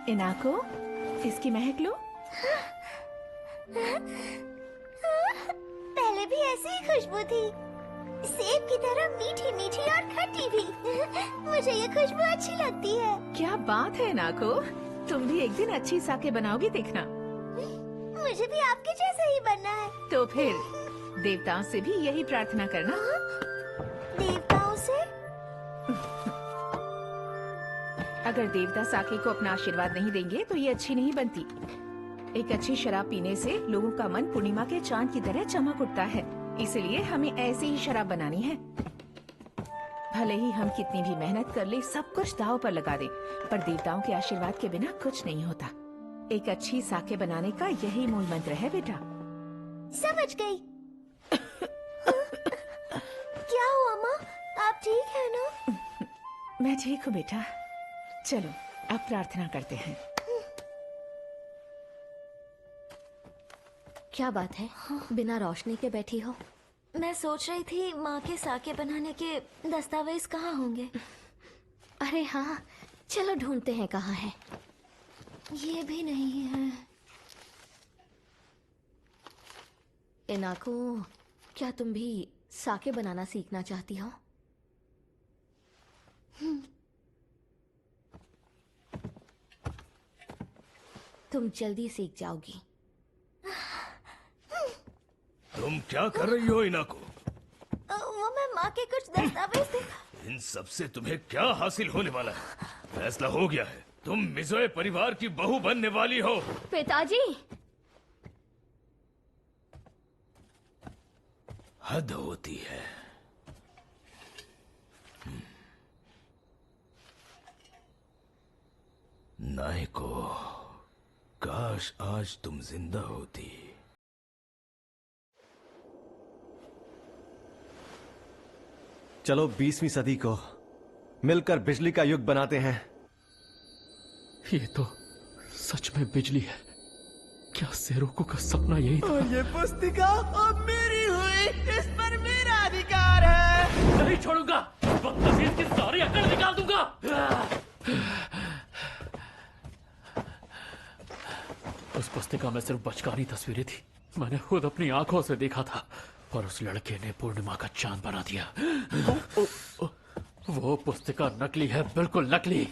इनाको, इसकी महक लो। पहले भी ऐसी ही खुशबू थी, सेब की तरह मीठी मीठी और खट्टी भी। मुझे ये खुशबू अच्छी लगती है। क्या बात है इनाको, तुम भी एक दिन अच्छी साके बनाओगी, देखना। मुझे भी आपके जैसा ही बनना है। तो फिर देवताओं से भी यही प्रार्थना करना। देवताओं से? अगर देवता साके को अपना आशीर्वाद नहीं देंगे तो ये अच्छी नहीं बनती। एक अच्छी शराब पीने से लोगों का मन पूर्णिमा के चांद की तरह चमक उठता है, इसलिए हमें ऐसी ही शराब बनानी है। भले ही हम कितनी भी मेहनत कर ले, सब कुछ दांव पर लगा दें, पर देवताओं के आशीर्वाद के बिना कुछ नहीं होता। एक अच्छी साके बनाने का यही मूल मंत्र है बेटा। समझ गई। क्या हुआ माँ, आप ठीक है ना? मैं ठीक हूँ बेटा। चलो अब प्रार्थना करते हैं। क्या बात है, बिना रोशनी के बैठी हो? मैं सोच रही थी माँ के साके बनाने के दस्तावेज कहाँ होंगे। अरे हाँ, चलो ढूंढते हैं कहाँ है। ये भी नहीं है। इनाको, क्या तुम भी साके बनाना सीखना चाहती हो? तुम जल्दी सीख जाओगी। तुम क्या कर रही हो इनाको? वो मैं माँ के कुछ दस्तावेज थे। इन सब से तुम्हें क्या हासिल होने वाला है? फैसला हो गया है, तुम मिज़ोए परिवार की बहू बनने वाली हो। पिताजी! हद होती है। नायको, काश आज तुम जिंदा होती। चलो 20वीं सदी को मिलकर बिजली का युग बनाते हैं। ये तो सच में बिजली है। क्या सेरोको का सपना यही था? और ये पुस्तिका अब मेरी हुई, इस पर मेरा अधिकार है। नहीं छोड़ूंगा, बदतमीज की सारी अकल निकाल दूंगा। उस पुस्तिका में सिर्फ बचकानी तस्वीरें थी। मैंने खुद अपनी आंखों से देखा था, और उस लड़के ने पूर्णिमा का चांद बना दिया। वो पुस्तिका नकली है, बिल्कुल नकली।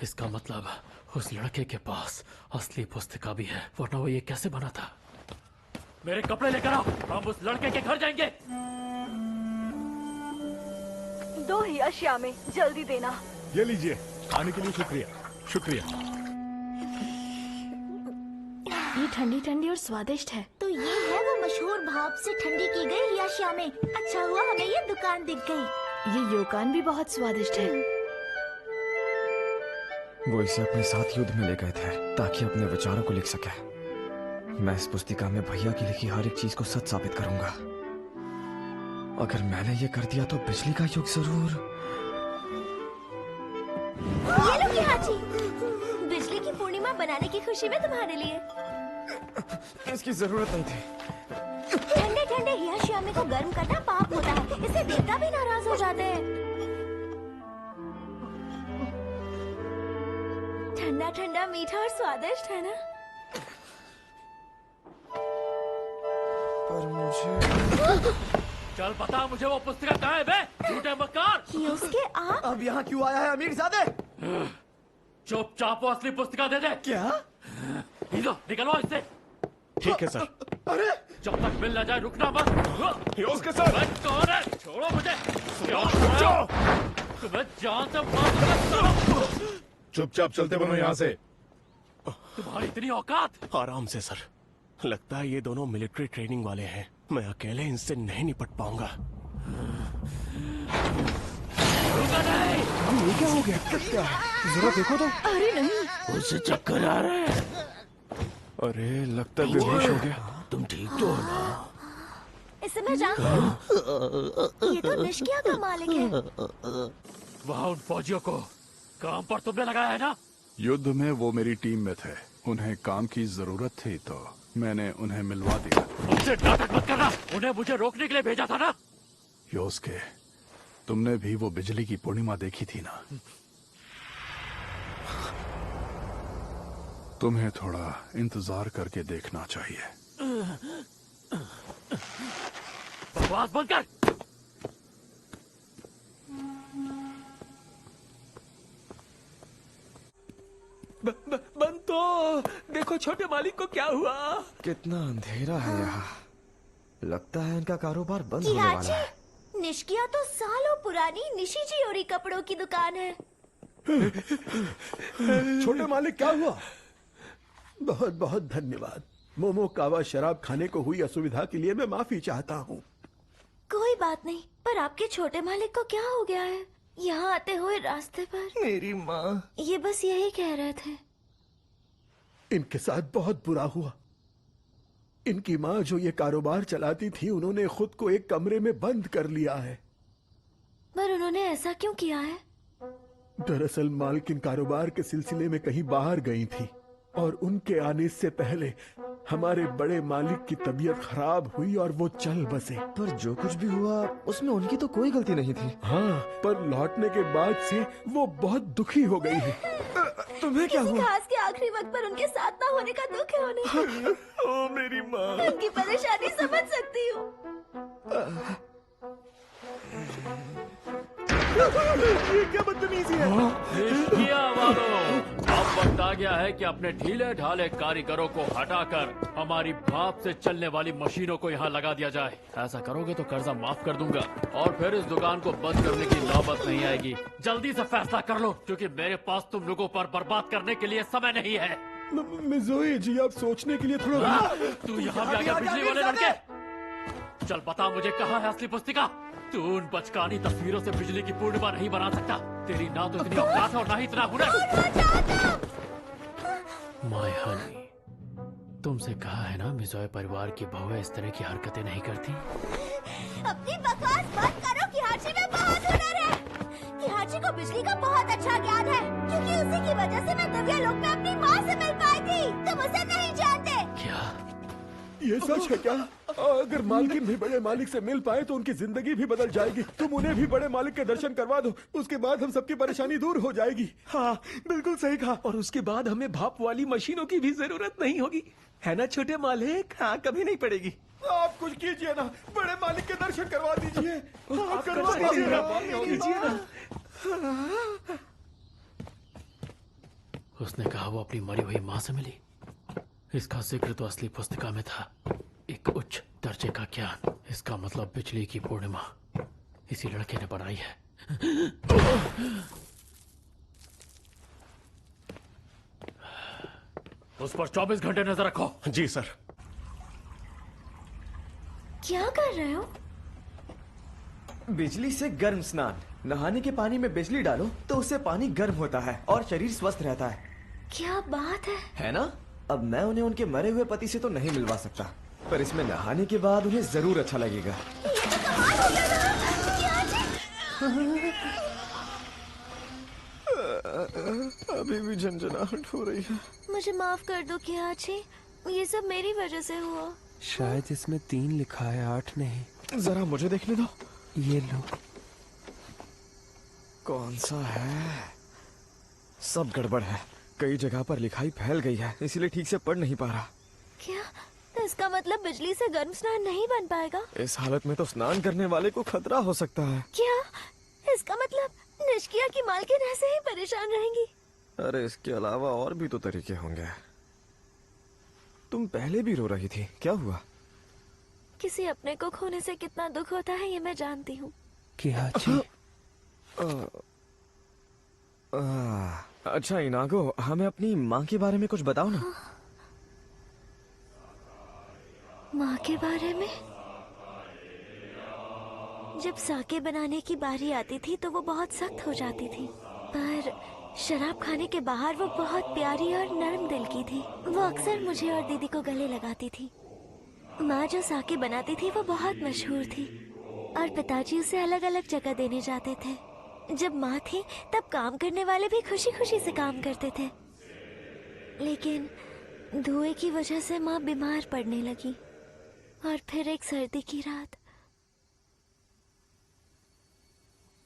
इसका मतलब उस लड़के के पास असली पुस्तिका भी है, वरना वो ये कैसे बना था? मेरे कपड़े लेकर आओ, हम उस लड़के के घर जाएंगे। 2 हियाशिया में, जल्दी देना। ये लीजिए, खाने के लिए शुक्रिया। शुक्रिया। ये ठंडी ठंडी और स्वादिष्ट है। तो ये है वो मशहूर भाप से ठंडी की गई हियाशिया में। अच्छा हुआ हमें ये दुकान दिख गई। ये योकान भी बहुत स्वादिष्ट है। वो इसे अपने साथ युद्ध में ले गए थे ताकि अपने विचारों को लिख सके। मैं इस पुस्तिका में भैया की लिखी हर एक चीज को सच साबित करूंगा। अगर मैंने ये कर दिया तो बिजली का युग जरूर। ये लो हियाची, बिजली की पूर्णिमा बनाने की खुशी में तुम्हारे लिए। इसकी जरूरत नहीं थी। ठंडे ठंडे हियाशियामे को गर्म करना पाप होता है, इससे देवता भी नाराज हो जाते हैं। ठंडा ठंडा मीठा और स्वादिष्ट है ना? पर मुझे चल बता मुझे, वो पुस्तिका कहाँ है बे? झूठे मक्कार! ये उसके आप? अब यहाँ क्यों आया है अमीरजादे? चुपचाप वो असली पुस्तिका दे दे। क्या? लो, निकलो इससे। ठीक है सर। अरे जब तक मिल न जाए रुकना मत। ये उसके सर। कौन है? छोड़ो मुझे। तुम्हें जान से मार। चुपचाप चलते बनो यहाँ से। तुम्हारी इतनी औकात? आराम से सर, लगता है ये दोनों मिलिट्री ट्रेनिंग वाले हैं। मैं अकेले इनसे नहीं निपट पाऊंगा। ये क्या हो गया? क्या? जरा देखो तो। अरे नहीं, उसे चक्कर आ रहे हैं। अरे लगता है बेहोश हो गया। तुम ठीक तो हो ना? इसे मैं जानती हूँ। ये तो निष्किया का मालिक है। वहाँ उन फौजियों को काम पर तुमने लगाया है ना? युद्ध में वो मेरी टीम में थे, उन्हें काम की जरूरत थी तो मैंने उन्हें मिलवा दिया। मुझसे नाटक मत करना, उन्हें मुझे रोकने के लिए भेजा था ना? योस्के, तुमने भी वो बिजली की पूर्णिमा देखी थी ना? तुम्हें थोड़ा इंतजार करके देखना चाहिए। बकवास बंद कर। बंतो, देखो छोटे मालिक को क्या हुआ। कितना अंधेरा है यहाँ। लगता है इनका कारोबार बंद होने वाला है। निष्किया तो सालों पुरानी निशिजियोरी कपड़ों की दुकान है। छोटे मालिक क्या हुआ? बहुत बहुत धन्यवाद। मोमोकावा शराब खाने को हुई असुविधा के लिए मैं माफी चाहता हूँ। कोई बात नहीं, पर आपके छोटे मालिक को क्या हो गया है? यहाँ आते हुए रास्ते पर मेरी माँ। ये बस यही कह रहे थे। इनके साथ बहुत बुरा हुआ। इनकी माँ जो ये कारोबार चलाती थी, उन्होंने खुद को एक कमरे में बंद कर लिया है। पर उन्होंने ऐसा क्यों किया है? दरअसल मालकिन कारोबार के सिलसिले में कहीं बाहर गई थी और उनके आने से पहले हमारे बड़े मालिक की तबीयत खराब हुई और वो चल बसे। पर जो कुछ भी हुआ उसमें उनकी तो कोई गलती नहीं थी। हाँ, पर लौटने के बाद से वो बहुत दुखी हो गई है। तुम्हें क्या हुआ? खास के आखिरी वक्त पर उनके साथ ना होने का दुख है उन्हें। ओ मेरी माँ। उनकी परेशानी समझ सकती हूँ। ये क्या बदतमीजी है? निष्किया वालों, अब वक्त आ गया है कि अपने ढीले ढाले कारीगरों को हटाकर हमारी भाप से चलने वाली मशीनों को यहाँ लगा दिया जाए। ऐसा करोगे तो कर्जा माफ कर दूंगा और फिर इस दुकान को बंद करने की नौबत नहीं आएगी। जल्दी से फैसला कर लो, क्योंकि मेरे पास तुम लोगों पर बर्बाद करने के लिए समय नहीं है। मिज़ोई जी, आप सोचने के लिए थोड़ा। तू यहाँ भी आ गया बिजली वाले लड़के। चल बता मुझे, कहाँ है असली पुस्तिका? तू उन बचकानी तस्वीरों से बिजली की पूर्णिमा नहीं बना सकता। तेरी ना तो इतनी औकात है और ना ही इतना हुनर। माय हनी, तुमसे कहा है ना मिज़ोए परिवार की बहुएं इस तरह की हरकतें नहीं करती। अपनी बकवास बंद करो। किहाची में बहुत हुनर है। किहाची को बिजली का बहुत अच्छा ज्ञान है, क्योंकि उसी की वजह से मैं दिव्या लोक में अपनी माँ से मिल पाई थी। तुम उसे नहीं जानते क्या? ये सच है क्या? अगर मालकिन भी बड़े मालिक से मिल पाए तो उनकी जिंदगी भी बदल जाएगी। तुम उन्हें भी बड़े मालिक के दर्शन करवा दो, उसके बाद हम सबकी परेशानी दूर हो जाएगी। हाँ, बिल्कुल सही कहा। और उसके बाद हमें भाप वाली मशीनों की भी जरूरत नहीं होगी, है ना छोटे मालिक? हाँ, कभी नहीं पड़ेगी। आप कुछ कीजिए ना, बड़े मालिक के दर्शन करवा दीजिए। आप करवा दीजिए ना। उसने कहा वो अपनी मरी हुई माँ से मिली। इसका जिक्र तो असली पुस्तिका में था। एक उच्च दर्जे का ज्ञान, इसका मतलब बिजली की पूर्णिमा इसी लड़के ने बनाई है। उस पर 24 घंटे नजर रखो। जी सर। क्या कर रहे हो? बिजली से गर्म स्नान। नहाने के पानी में बिजली डालो तो उससे पानी गर्म होता है और शरीर स्वस्थ रहता है। क्या बात है ना? अब मैं उन्हें उनके मरे हुए पति से तो नहीं मिलवा सकता, पर इसमें नहाने के बाद उन्हें जरूर अच्छा लगेगा। अभी भी झंझनाहट हो रही है। मुझे माफ कर दो किहाची, ये सब मेरी वजह से हुआ। शायद इसमें 3 लिखा है, 8 नहीं। जरा मुझे देखने दो। ये लो। कौन सा है? सब गड़बड़ है। कई जगह पर लिखाई फैल गई है, इसीलिए ठीक से पढ़ नहीं पा रहा। क्या? तो इसका मतलब बिजली से गर्म स्नान नहीं बन पाएगा? इस हालत में तो स्नान करने वाले को खतरा हो सकता है। क्या? इसका मतलब निष्किया की मालकिन ऐसे ही परेशान रहेंगी? अरे इसके अलावा और भी तो तरीके होंगे। तुम पहले भी रो रही थी, क्या हुआ? किसी अपने को खोने से कितना दुख होता है ये मैं जानती हूँ। अच्छा इनागो, हमें अपनी माँ के बारे में कुछ बताओ ना। माँ के बारे में? जब साके बनाने की बारी आती थी तो वो बहुत सख्त हो जाती थी, पर शराब खाने के बाहर वो बहुत प्यारी और नरम दिल की थी। वो अक्सर मुझे और दीदी को गले लगाती थी। माँ जो साके बनाती थी वो बहुत मशहूर थी और पिताजी उसे अलग अलग जगह देने जाते थे। जब माँ थी तब काम करने वाले भी खुशी खुशी से काम करते थे, लेकिन धुएं की वजह से माँ बीमार पड़ने लगी। और फिर एक सर्दी की रात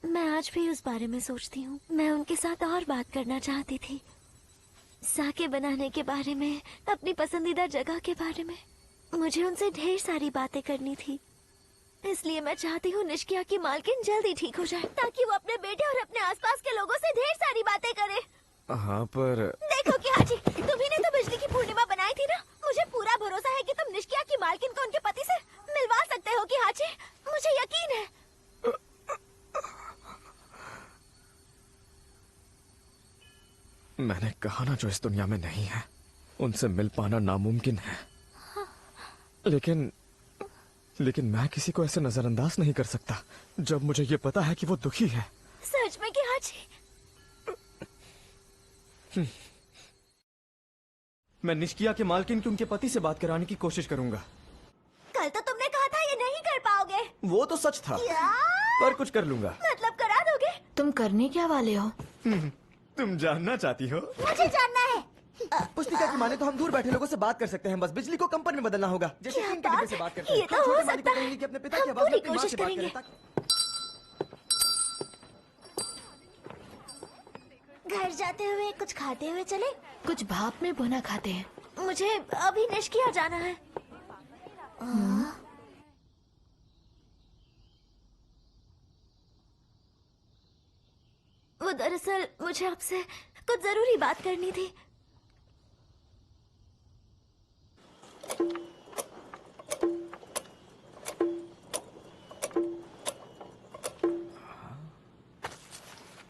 मैं आज भी उस बारे में सोचती हूँ। मैं उनके साथ और बात करना चाहती थी, साके बनाने के बारे में, अपनी पसंदीदा जगह के बारे में। मुझे उनसे ढेर सारी बातें करनी थी। इसलिए मैं चाहती हूँ निष्किया की मालकिन जल्दी ठीक हो जाए, ताकि वो अपने बेटे और अपने आसपास के लोगों से ढेर सारी बातें करे। हाँ पर देखो कि हाजी, तुम्ही ने तो बिजली की पूर्णिमा बनाई थी ना। मुझे पूरा भरोसा है कि तुम निष्किया की मालकिन को उनके पति से मिलवा सकते हो कि हाजी, मुझे यकीन है। मैंने कहा ना, जो इस दुनिया में नहीं है उनसे मिल पाना नामुमकिन है। लेकिन मैं किसी को ऐसे नजरअंदाज नहीं कर सकता जब मुझे ये पता है कि वो दुखी है। सच में कि हाजी? मैं निष्किया के मालकिन की उनके पति से बात कराने की कोशिश करूंगा। कल तो तुमने कहा था ये नहीं कर पाओगे। वो तो सच था, पर कुछ कर लूंगा। मतलब करा दोगे? तुम करने क्या वाले हो? तुम जानना चाहती हो? मुझे जानना है। पुस्तिका की माने तो हम दूर बैठे लोगों से बात कर सकते हैं, बस बिजली को कंपन में बदलना होगा। जैसे क्या टीम के डिब्बे से बात करते हैं। ये तो हम हो छोटे मालिक को सकता है। कहेंगे कि अपने पिता हम की आवाज में पूरी अपनी माँ कोशिश से बात करेंगे। करें, घर जाते हुए कुछ खाते हुए चले? कुछ भाप में भुना खाते हैं। मुझे अभी निष्किया जाना है। वो दरअसल मुझे आपसे कुछ जरूरी बात करनी थी।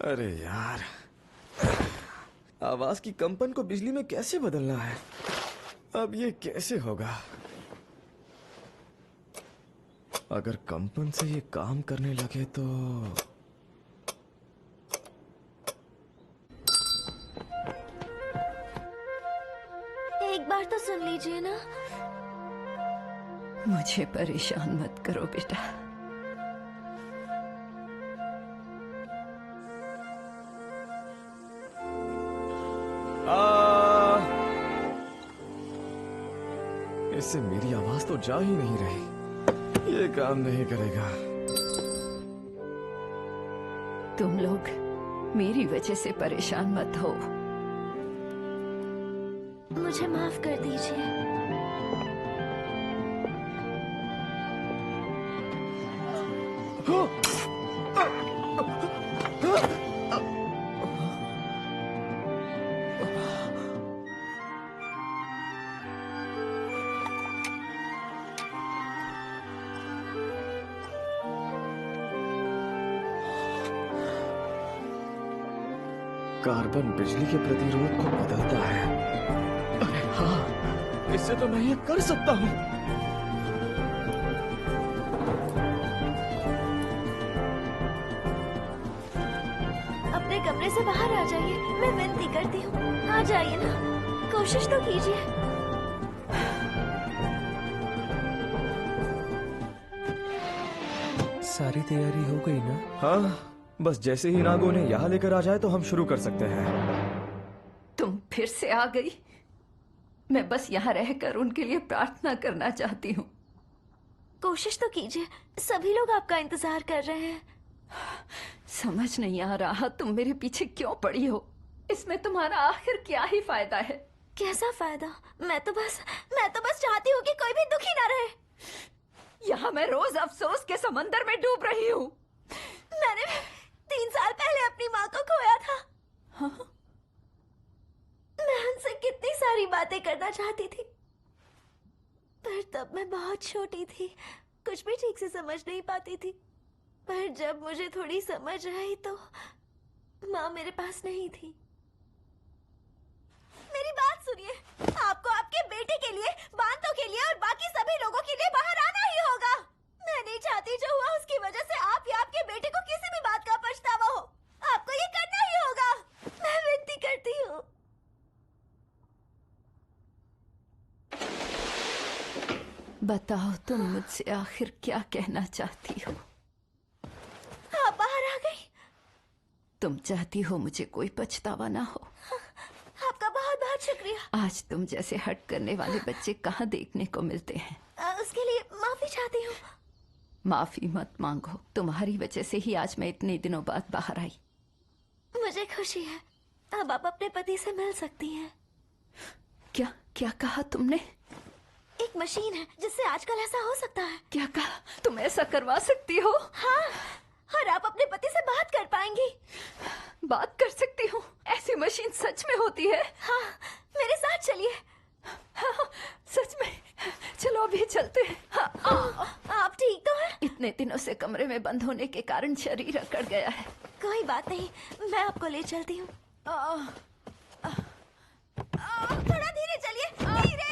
अरे यार, आवाज की कंपन को बिजली में कैसे बदलना है? अब ये कैसे होगा? अगर कंपन से ये काम करने लगे तो एक बार तो सुन लीजिए ना। मुझे परेशान मत करो बेटा। इससे मेरी आवाज तो जा ही नहीं रही। ये काम नहीं करेगा। तुम लोग मेरी वजह से परेशान मत हो। मुझे माफ कर दीजिए। कार्बन बिजली के प्रतिरोध को बदलता है। अरे हाँ, इससे तो मैं ये कर सकता हूँ। अपने कमरे से बाहर आ जाइए, मैं विनती करती हूँ। आ जाइए ना, कोशिश तो कीजिए। सारी तैयारी हो गई ना? हाँ, बस जैसे ही नागो ने यहाँ लेकर आ जाए तो हम शुरू कर सकते हैं। तुम फिर से आ गई। मैं बस यहाँ रहकर उनके लिए प्रार्थना करना चाहती हूँ। कोशिश तो कीजिए, सभी लोग आपका इंतजार कर रहे हैं। समझ नहीं आ रहा तुम मेरे पीछे क्यों पड़ी हो। इसमें तुम्हारा आखिर क्या ही फायदा है? कैसा फायदा? मैं तो बस चाहती हूँ कि कोई भी दुखी ना रहे। यहाँ मैं रोज अफसोस के समंदर में डूब रही हूँ। मैंने 3 साल पहले अपनी माँ को खोया था। हाँ? मैं उनसे कितनी सारी बातें करना चाहती थी, पर तब मैं बहुत छोटी थी, कुछ भी ठीक से समझ नहीं पाती थी। पर जब मुझे थोड़ी समझ आई तो माँ मेरे पास नहीं थी। मेरी बात सुनिए, आपको आपके बेटे के लिए, बांतों के लिए और बाकी सभी लोगों के लिए बाहर आना ही होगा। मैं नहीं चाहती जो हुआ उसकी वजह से आप या आपके बेटे को किसी भी बात का पछतावा हो। आपको ये करना ही होगा। मैं विनती करती हूँ। बताओ तुम मुझसे आखिर क्या कहना चाहती हो? आप बाहर आ गई। तुम चाहती हो मुझे कोई पछतावा ना हो। आपका बहुत बहुत शुक्रिया। आज तुम जैसे हट करने वाले बच्चे कहाँ देखने को मिलते हैं। उसके लिए माफी चाहती हूँ। माफी मत मांगो, तुम्हारी वजह से ही आज मैं इतने दिनों बाद बाहर आई। मुझे खुशी है, अब आप अपने पति से मिल सकती हैं। क्या क्या कहा तुमने? एक मशीन है जिससे आजकल ऐसा हो सकता है। क्या कहा? तुम ऐसा करवा सकती हो? हाँ, और आप अपने पति से बात कर पाएंगी। बात कर सकती हूँ? ऐसी मशीन सच में होती है? हाँ, मेरे साथ चलिए। हाँ, सच में? चलो अभी चलते हैं। हाँ, आप ठीक तो हैं? इतने दिनों से कमरे में बंद होने के कारण शरीर अकड़ गया है। कोई बात नहीं, मैं आपको ले चलती हूँ। थोड़ा धीरे चलिए, धीरे।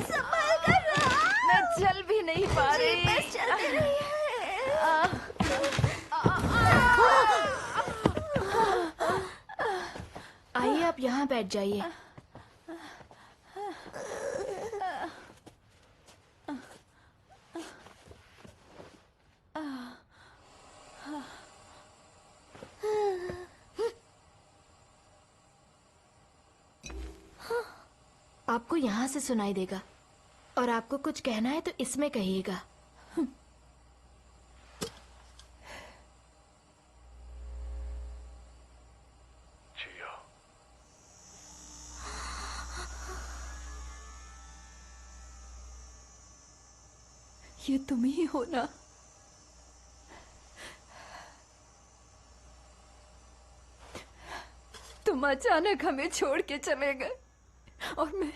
संभाल कर। मैं चल भी नहीं पा रही। बस चलते रहिए। आइए, आप यहाँ बैठ जाइए। आपको यहाँ से सुनाई देगा, और आपको कुछ कहना है तो इसमें कहिएगा। ये तुम ही हो ना? तुम अचानक हमें छोड़ के चले गए और मैं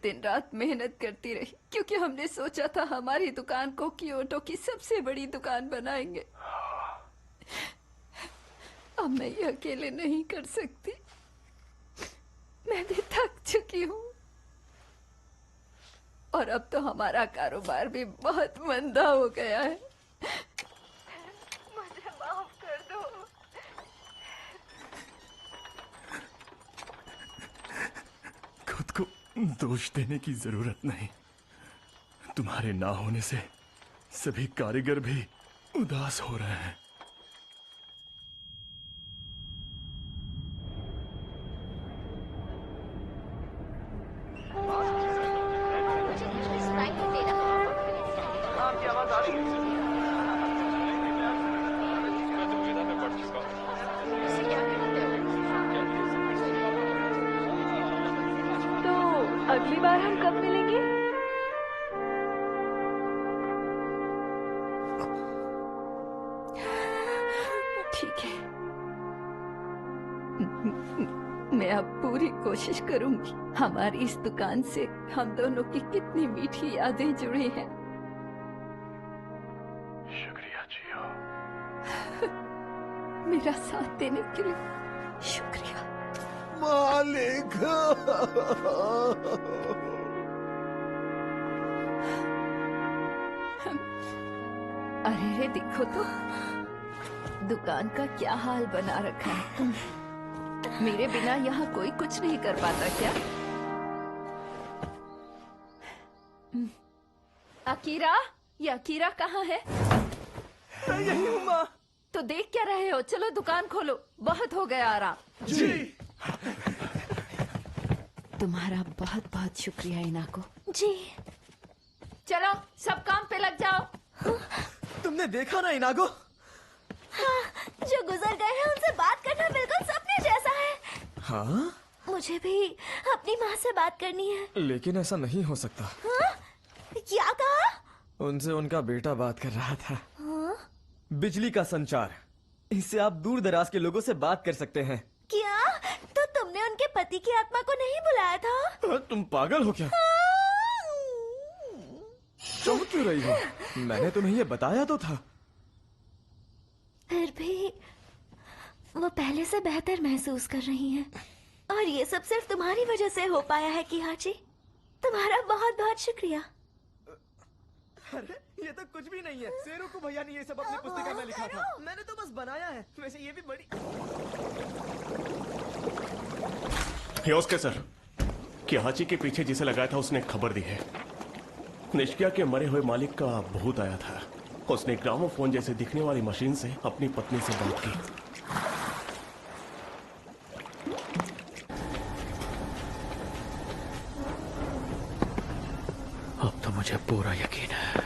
दिन रात मेहनत करती रही, क्योंकि हमने सोचा था हमारी दुकान को क्योटो की सबसे बड़ी दुकान बनाएंगे। अब मैं ये अकेले नहीं कर सकती, मैं भी थक चुकी हूँ, और अब तो हमारा कारोबार भी बहुत मंदा हो गया है। मुझे माफ कर दो। खुद को दोष देने की जरूरत नहीं। तुम्हारे ना होने से सभी कारीगर भी उदास हो रहे हैं। अगली बार हम कब मिलेंगे? ठीक है, मैं अब पूरी कोशिश करूंगी। हमारी इस दुकान से हम दोनों की कितनी मीठी यादें जुड़ी हैं। शुक्रिया जियो। मेरा साथ देने के लिए शुक्रिया। मालिक। अरे रे, देखो तो दुकान का क्या हाल बना रखा है तुमने। मेरे बिना यहाँ कोई कुछ नहीं कर पाता क्या? अकीरा, ये अकीरा कहाँ है? मैं यही हूँ माँ। तो देख क्या रहे हो? चलो दुकान खोलो, बहुत हो गया आराम। जी। तुम्हारा बहुत बहुत शुक्रिया इनाको। जी। चलो सब काम पे लग जाओ। तुमने देखा ना इनागो? हाँ, जो गुजर गए हैं उनसे बात करना बिल्कुल सपने जैसा है। हाँ? मुझे भी अपनी माँ से बात करनी है। लेकिन ऐसा नहीं हो सकता। हाँ? क्या कहा? उनसे उनका बेटा बात कर रहा था। हाँ? बिजली का संचार, इससे आप दूर दराज के लोगों से बात कर सकते हैं। क्या? तो तुमने उनके पति की आत्मा को नहीं बुलाया था? तुम पागल हो क्या? चौंक क्यों रही हो? मैंने तुम्हें ये बताया तो था। फिर भी वो पहले से बेहतर महसूस कर रही हैं। और ये सब सिर्फ तुम्हारी वजह से हो पाया है किहाची। तुम्हारा बहुत बहुत शुक्रिया। अरे ये तो कुछ भी नहीं है। शेरू को भैया ने ये सब अपनी पुस्तिका में लिखा था। मैंने तो बस बनाया है। वैसे ये भी बड़ी। योस्के सर, किहाची के पीछे जिसे लगाया था उसने खबर दी है। निष्किया के मरे हुए मालिक का भूत आया था। उसने ग्रामोफोन जैसे दिखने वाली मशीन से अपनी पत्नी से बात की। मुझे पूरा यकीन है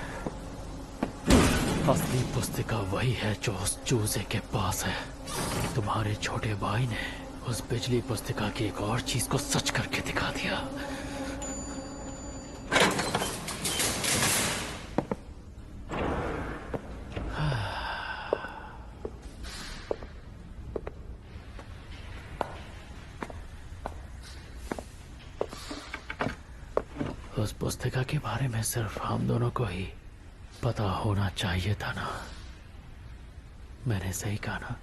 असली पुस्तिका वही है जो उस चूजे के पास है। तुम्हारे छोटे भाई ने उस बिजली पुस्तिका की एक और चीज को सच करके दिखा दिया। उस पुस्तिका के बारे में सिर्फ हम दोनों को ही पता होना चाहिए था ना। मैंने सही कहा ना?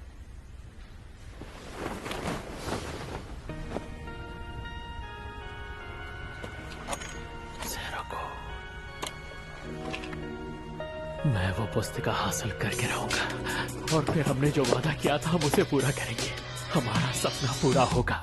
ज़ेरो को मैं वो पुस्तिका हासिल करके रहूंगा और फिर हमने जो वादा किया था हम उसे पूरा करेंगे। हमारा सपना पूरा होगा।